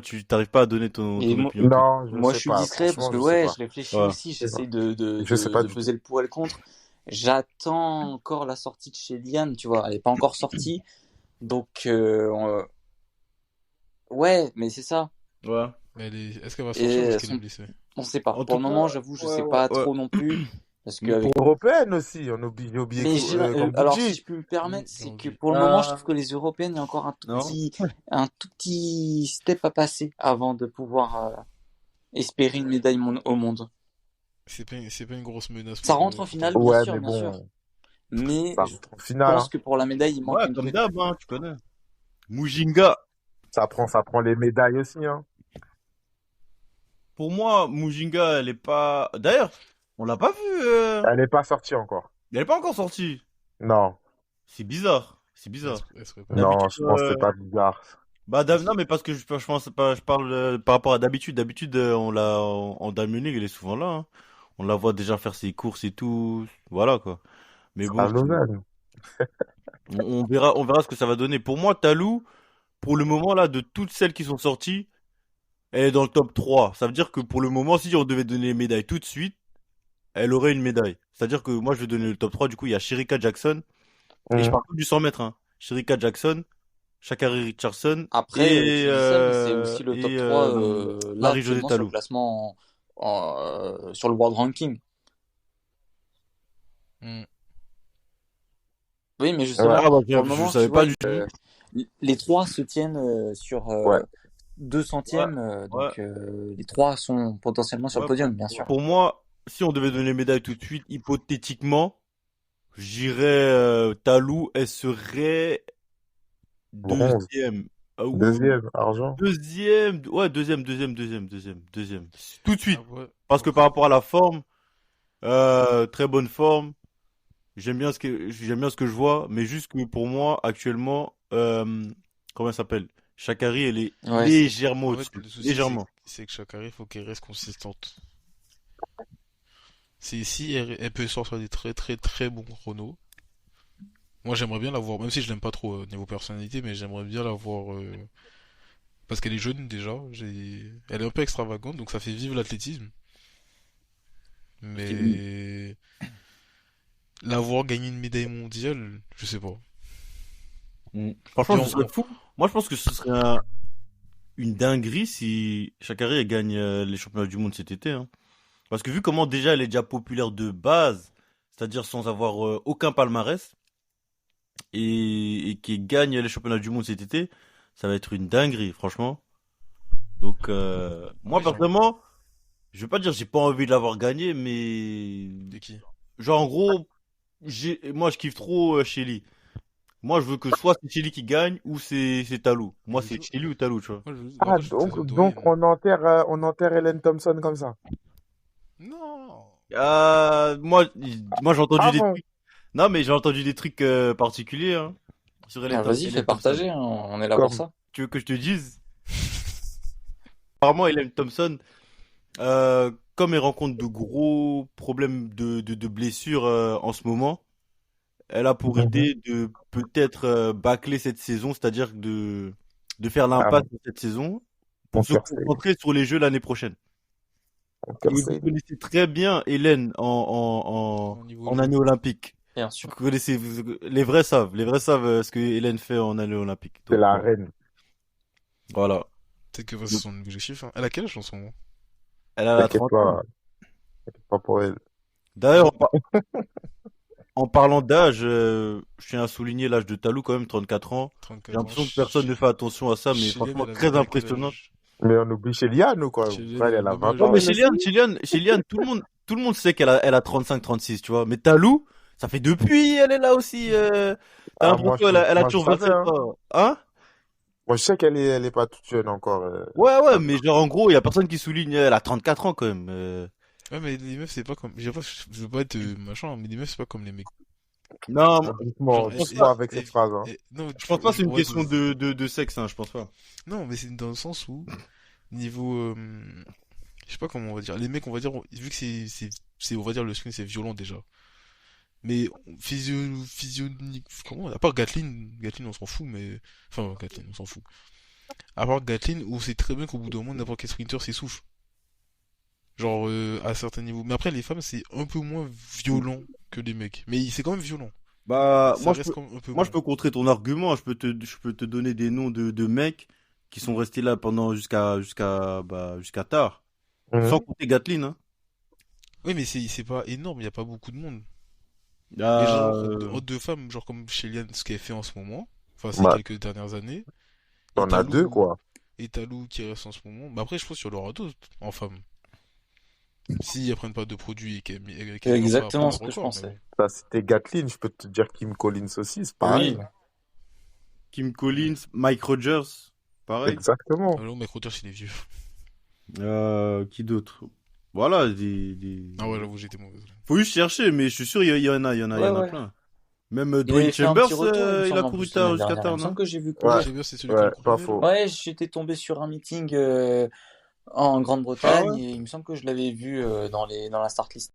tu t'arrives pas à donner Et ton moi, opinion tout de non, je moi, je sais suis pas. discret parce Franchement, que je sais ouais, je pas. réfléchis suite. aussi. Je sais pas. J'essaye de, Je sais pas de du peser tout. le pour et le contre. J'attends encore la sortie de chez Liane, tu vois. Elle est pas encore sortie. Donc, ouais, mais c'est ça. Ouais. Mais est-ce qu'elle va sortir ou Et est-ce qu'elle est blessée? on sait pas. En Pour tout le cas, moment, j'avoue, je ouais, sais ouais, pas ouais. trop non plus. Parce Mais qu'avec Européenne aussi, j'ai oublié mais alors, si Kambodji. je peux me permettre, J'ai c'est que envie. pour le moment, je Ah, trouve que les européennes, il y a encore non. un tout petit step à passer avant de pouvoir espérer une médaille au monde. C'est pas une grosse menace Ça pour, rentre en pour ta finale, France. Ouais, mais bien sûr. bon, Mais ça je rentre en finale, pense hein. que pour la médaille, il manque Ouais, un comme truc. d'hab, hein, tu connais. Mujinga. Ça prend les médailles aussi, hein. Pour moi, Mujinga, elle est pas. D'ailleurs, on l'a pas vu. Elle n'est pas sortie encore. Elle est pas encore sortie. Non, C'est bizarre. C'est Elle, bizarre. elle serait pas. non, D'habitude, je pense que c'est pas bizarre. bah Parce non, que- mais parce que je pense pas, je parle par rapport à d'habitude. D'habitude, on l'a en Diamond League, elle est souvent là, hein. On la voit déjà faire ses courses et tout. Voilà quoi. Mais À bon, Lausanne. on verra ce que ça va donner. Pour moi, Talou, pour le moment là, de toutes celles qui sont sorties, elle est dans le top 3. Ça veut dire que pour le moment, si on devait donner les médailles tout de suite, elle aurait une médaille. C'est-à-dire que moi, je vais donner le top 3. Du coup, il y a Sherika Jackson. Et je Mhm. parle que du 100 mètres, hein. Sherika Jackson, Sha'Carri Richardson Après, et, tu dis ça, mais c'est aussi le top et 3 là Marie-Josée actuellement sur le Talou. classement sur le World Ranking. Hmm. Oui, mais Ouais, justement, Ah bah, pour le je moment, savais tu vois, pas du tout. les trois se tiennent sur ouais. 2 Ouais, centièmes, ouais, donc les trois sont potentiellement sur le ouais. podium, bien sûr. Pour moi, si on devait donner les médailles tout de suite, hypothétiquement, j'irais Talou, elle serait Bronze. deuxième. Ouh, Deuxième, argent. deuxième, ouais, deuxième. Tout de suite. Après, Parce que par rapport à la forme, très bonne forme. J'aime bien ce que je vois, mais juste que pour moi, actuellement, comment elle s'appelle? Sha'Carri, elle est Ouais, légèrement en fait, au-dessus. le souci, Légèrement. c'est que Shakari, il faut qu'elle reste consistante. C'est si elle peut sortir des très très très bons chronos. Moi, j'aimerais bien la voir, même si je l'aime pas trop niveau personnalité, mais j'aimerais bien la voir parce qu'elle est jeune déjà. Elle est un peu extravagante, donc ça fait vivre l'athlétisme. Mais la voir gagner une médaille mondiale, je sais pas. Franchement, Et ce serait fou. Moi, je pense que ce serait une dinguerie si Sha'Carri elle gagne les championnats du monde cet été, hein. Parce que vu comment déjà elle est déjà populaire de base, c'est-à-dire sans avoir aucun palmarès, et qui gagne les championnats du monde cet été, ça va être une dinguerie, franchement. Donc, moi, Ouais, personnellement, je vais pas dire j'ai pas envie de l'avoir gagné, mais de qui? genre en gros, moi je kiffe trop Shelly. Moi je veux que soit c'est Shelly qui gagne ou c'est Talou. Moi Je c'est joue. Shelly ou Talou, tu vois. Moi, je... Ah, Après, je trouve que c'est une donc doyenne. on enterre Helen Thompson comme ça. Non. Moi j'ai entendu Ah des bon? trucs. Non mais j'ai entendu des trucs particuliers hein, sur Ah, vas-y, fais Hélène Thompson. partager, hein, on est là pour Comme, ça. Tu veux que je te dise? Apparemment Hélène Thompson, comme elle rencontre de gros problèmes de blessures en ce moment. Elle a pour Mhm. idée de peut-être bâcler cette saison, c'est-à-dire de faire Ah, l'impasse de cette saison mon pour se cœur, c'est. concentrer sur les Jeux l'année prochaine. Aucun Et vous save. connaissez très bien Hélène Au niveau en année olympique. Bien Vous sûr. connaissez, les vrais savent ce que Hélène fait en année olympique. C'est Donc, la reine. voilà. Peut-être que c'est son objectif. Hein. Elle a quel âge en ce moment? Elle a T'inquiète 30 ans. pas pour elle. D'ailleurs, en parlant d'âge, je tiens à souligner l'âge de Talou quand même, 34 ans. J'ai 34 ans. l'impression que personne ne fait attention à ça, mais Chilienne, franchement, elle a très déjà quel impressionnant. âge? Mais on oublie Chéliane ou quoi? Chilienne, Frère, elle a elle a 20 Non, ans, mais elle aussi. Chéliane, tout le monde sait elle a 35-36, tu vois. Mais Talou, ça fait depuis, elle est là aussi. T'as Ah, l'impression elle a moi, je toujours savais, 27 hein. ans. Hein? Moi, je sais elle est pas toute jeune encore. Ouais, mais genre, en gros, il y a personne qui souligne, elle a 34 ans quand même. Ouais, mais les meufs, c'est pas comme. Je veux pas être machin, mais les meufs, c'est pas comme les mecs. Non, Doucement, pense doucement pas. avec cette phrase, hein. Non, je pense pas que c'est une ouais, question de sexe, hein, je pense pas. non, mais c'est dans le sens où, niveau. Je sais pas comment on va dire. Les mecs, on va dire, vu que on va dire, le screen, c'est violent déjà. Mais physionique. Comment? À part Gatlin, on s'en fout, mais. Enfin, Gatlin, on s'en fout. À part Gatlin, où c'est très bien qu'au bout d'un moment, n'importe quel sprinter s'essouffle. Genre, à certains niveaux. Mais après, les femmes, c'est un peu moins violent que les mecs. Mais c'est quand même violent. Bah, Ça reste quand même un peu moi, je moins. peux contrer ton argument. Je peux te donner des noms de mecs qui sont restés là pendant jusqu'à tard. Sans Mhm. compter Gatlin, hein. Oui, mais c'est pas énorme, il y a pas beaucoup de monde. Mais genre, Euh, entre deux femmes, genre comme Shelian, ce qu'elle fait en ce moment, enfin ces Bah, quelques dernières années, et t'en as deux, Talou, quoi. qui reste en ce moment. Mais après, je pense qu'il y en aura d'autres en femmes. S'ils apprennent pas de produits et qu'elles C'est n'arrivent pas à exactement prendre ce le que je record, mais pensais. bon. Ça, c'était Gatlin. Je peux te dire Kim Collins aussi, c'est Oui. pareil. Kim Collins, Mike Rogers, pareil. Exactement. Alors, mec, Rogers, il est vieux. Qui d'autre? Voilà, Ah ouais, j'avoue, j'étais mauvais. faut juste chercher, mais je suis sûr, il y en Ouais, a ouais. plein. Même Il avait Dwayne fait un petit Chambers, retour, il me il a semble, en couru plus, tard l'année jusqu'à dernière. Il tard, me semble non? que j'ai vu Ouais, courir. Chambers, c'est celui qui ouais, a le pas couronné, là? faux. Ouais, j'étais tombé sur un meeting en Ah Grande-Bretagne ouais? et il me semble que je l'avais vu dans la start list.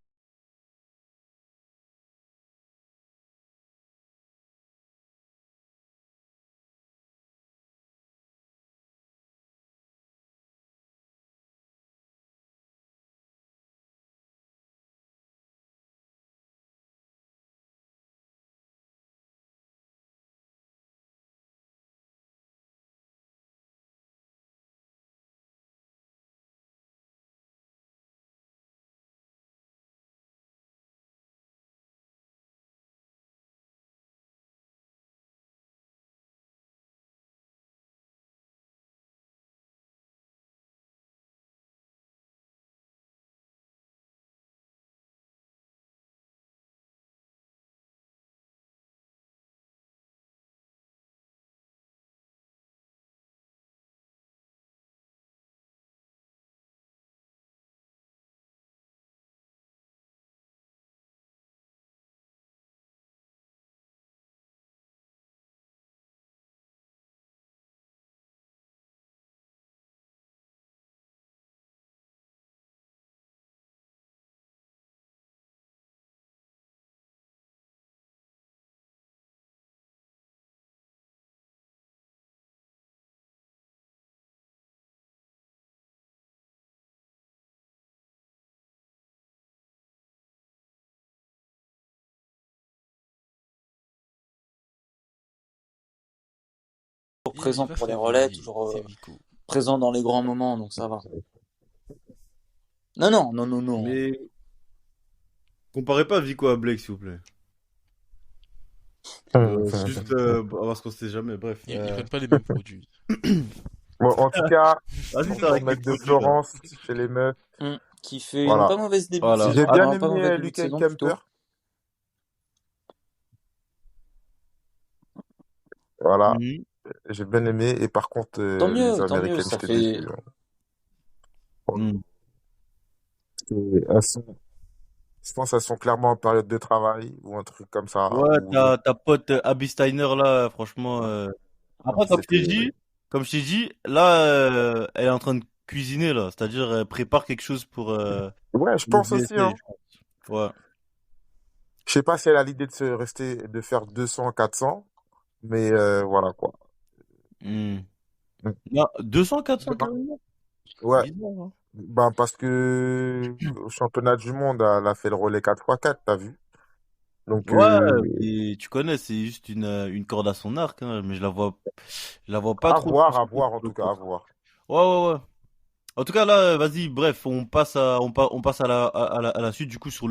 Toujours présent pour les relais, toujours C'est Vico. présent dans les grands moments, donc ça va. Non. Mais comparez pas Vico à Blake, s'il vous plaît. C'est juste, parce qu'on sait jamais, bref. Ils prennent pas les mêmes produits. Bon, en tout cas, Vas-y, on ça avec va les mettre de produits, là. Florence chez les meufs. Qui fait Voilà. une pas mauvaise début Voilà. de J'ai saison. bien Pas mauvais aimé début de Lucas saison plutôt. Kemper. Voilà, Mhm. j'ai bien aimé. Et par contre, Tant les mieux, Américaines, ça j'étais fait. déçu, hein. Mhm. Elles sont- je pense qu'elles sont clairement en période de travail ou un truc comme ça. Ouais, Ou ta pote Abby Steiner, là, franchement. Après, c'était. comme je t'ai dit, là, elle est en train de cuisiner, là. C'est-à-dire, elle prépare quelque chose pour Ouais, je le pense aussi, VSA, hein. je pense. Ouais. Je sais pas si elle a l'idée de faire 200, 400, mais voilà quoi. Hmm. Mm. Non, 200, 400 Demain. carrément? Ouais, Bizarre, hein. Ben, parce que au championnat du monde, elle a fait le relais 4x4, t'as vu? Donc, Ouais, et tu connais, c'est juste une corde à son arc, hein, mais je la vois pas trop. à voir, en tout cas, à voir. Ouais, ouais, ouais. En tout cas, là, vas-y, bref, on passe à la suite, du coup, sur